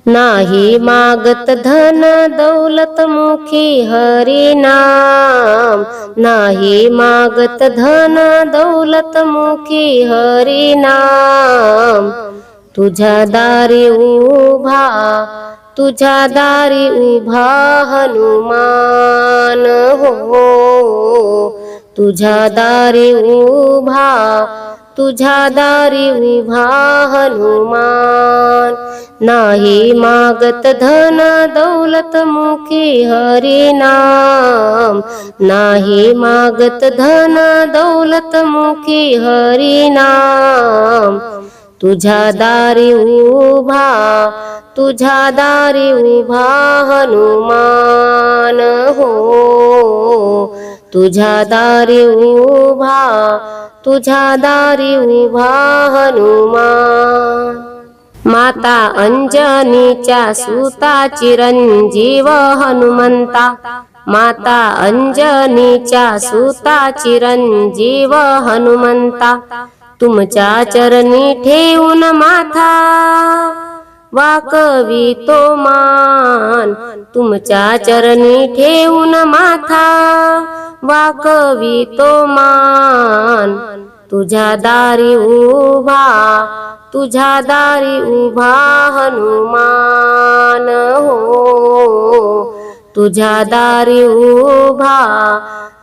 नाही मागत धन दौलत मुखी हरी नाम, नाही मागत धन दौलत मुखी हरी नाम। तुझ्या दारी उभा, तुझ्या दारी उभा हनुमान हो, तुझ्या दारी उभा, तुझ्या दारी उभा हनुमान। नाही मागत धन दौलत मुखी हरी नाम, नाही मागत धन दौलत मुखी हरी नाम। तुझ्या दारी उभा, तुझ्या दारी उभा हनुमान हो, तुझ्या दारी उभा, तुझ्या दारी उभा हनुमान। माता अंजनीच्या सुता चिरंजीव हनुमंता, माता अंजनीच्या सुता चिरंजीव हनुमंता। तुमच्या चरणी ठेवून माथा वाकवितो मान, तुमच्या चरणी ठेवून माथा वाकवितो मान। तुझ्या दारी उभा, तुझ्या दारी उभा हनुमान हो, तुझ्या दारी उभा,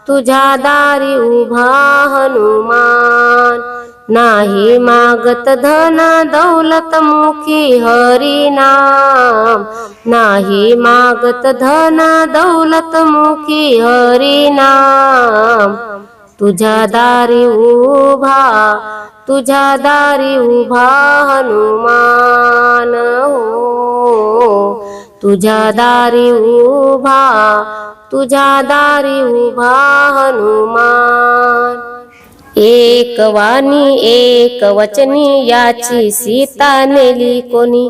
तुझ्या दारी उभा हनुमान। नाही मागत धन दौलत मुखी हरी नाम, नाही मागत धन दौलत मुखी हरी नाम। तुझ्या दारी उभा, तुझ्या दारी उभा हनुमान हो, तुझ्या दारी उभा, तुझ्या दारी उभा हनुमान। एक वाणी एक वचनी याची सीता नेली कोणी,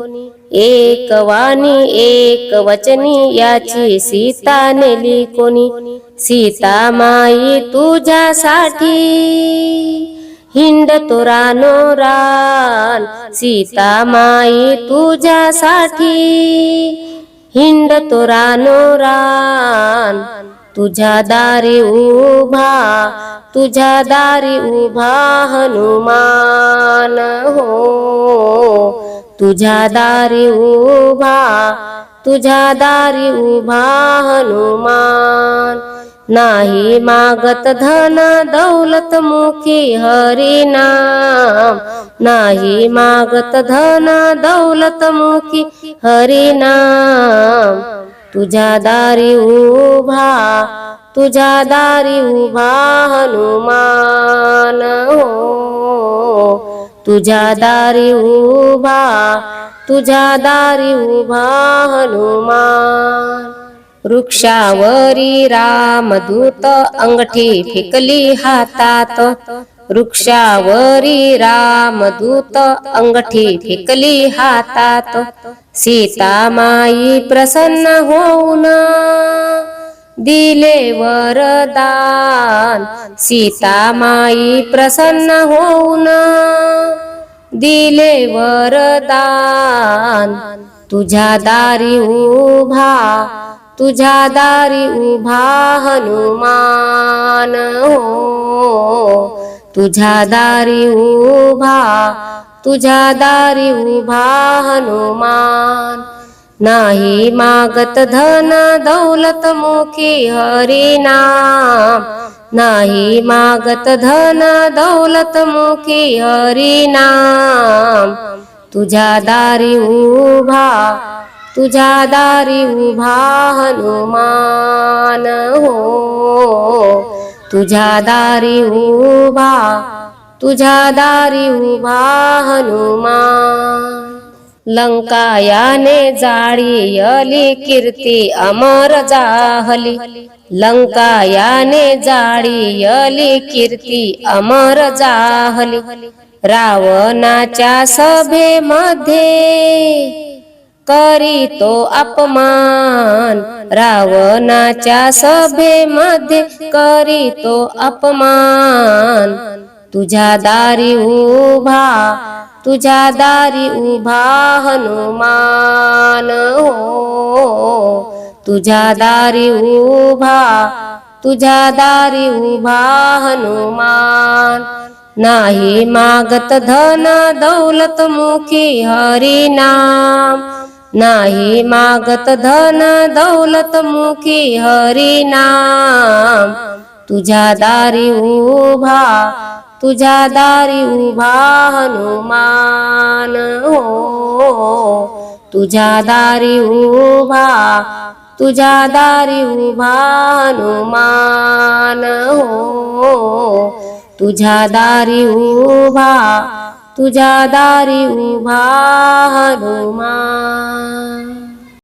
एक वाणी एक वचनी याची सीता नेली कोणी। सीता माई तुझ्यासाठी हिंडतो रानोरान, सीता माई तुझ्यासाठी हिंडतो रानोरान। तुझ्या दारी उभा, तुझ्या दारी उभा हनुमान हो, तुझ्या दारी उभा, तुझ्या दारी उभा हनुमान। नाही मागत धन दौलत मुखी हरी नाम, नाही मागत धन दौलत मुखी हरी नाम। तुझ्या दारी उभा, तुझ्या दारी उभा हनुमान हो, तुझ्या दारी उभा, तुझ्या दारी उभा हनुमान। वृक्षावरी रामदूत अंगठी फेकली हातात, वृक्षावरी रामदूत अंगठी फेकली हातात। सीता माई प्रसन्न होऊन दिले वरदान, सीता माई प्रसन्न होऊन दिले वरदान। तुझ्या दारी उभा, तुझ्या दारी उभा हनुमान हो, तुझ्या दारी उभा, तुझ्या दारी उभा हनुमान। नाही मागत धन दौलत मुखी हरी नाम, नाही मागत धन दौलत मुखी हरी नाम। तुझ्या दारी उभा, तुझ्या दारी उभा हनुमान हो, तुझ्या दारी उभा, तुझ्या दारी उभा हनुमान। लंका याने जाळीयली कीर्ती अमर जाहली, लंका याने जाळीयली कीर्ती अमर जाहली। रावणाच्या सभेमध्ये करीतो अपमान, रावणाच्या सभेमध्ये करीतो अपमान। तुझ्या दारी उभा, तुझ्या दारी उभा हनुमान हो, तुझ्या दारी उभा, तुझ्या दारी उभा हनुमान. नाही मागत धन दौलत मुखी हरी नाम, नाही मागत धन दौलत मुखी हरी नाम. तुझ्या दारी उभा, तुझ्या दारी उभा हनुमान हो, तुझ्या दारी उभा, तुझ्या दारी उभा हनुमान हो, तुझ्या दारी उभा, तुझ्या दारी उभा हनुमान.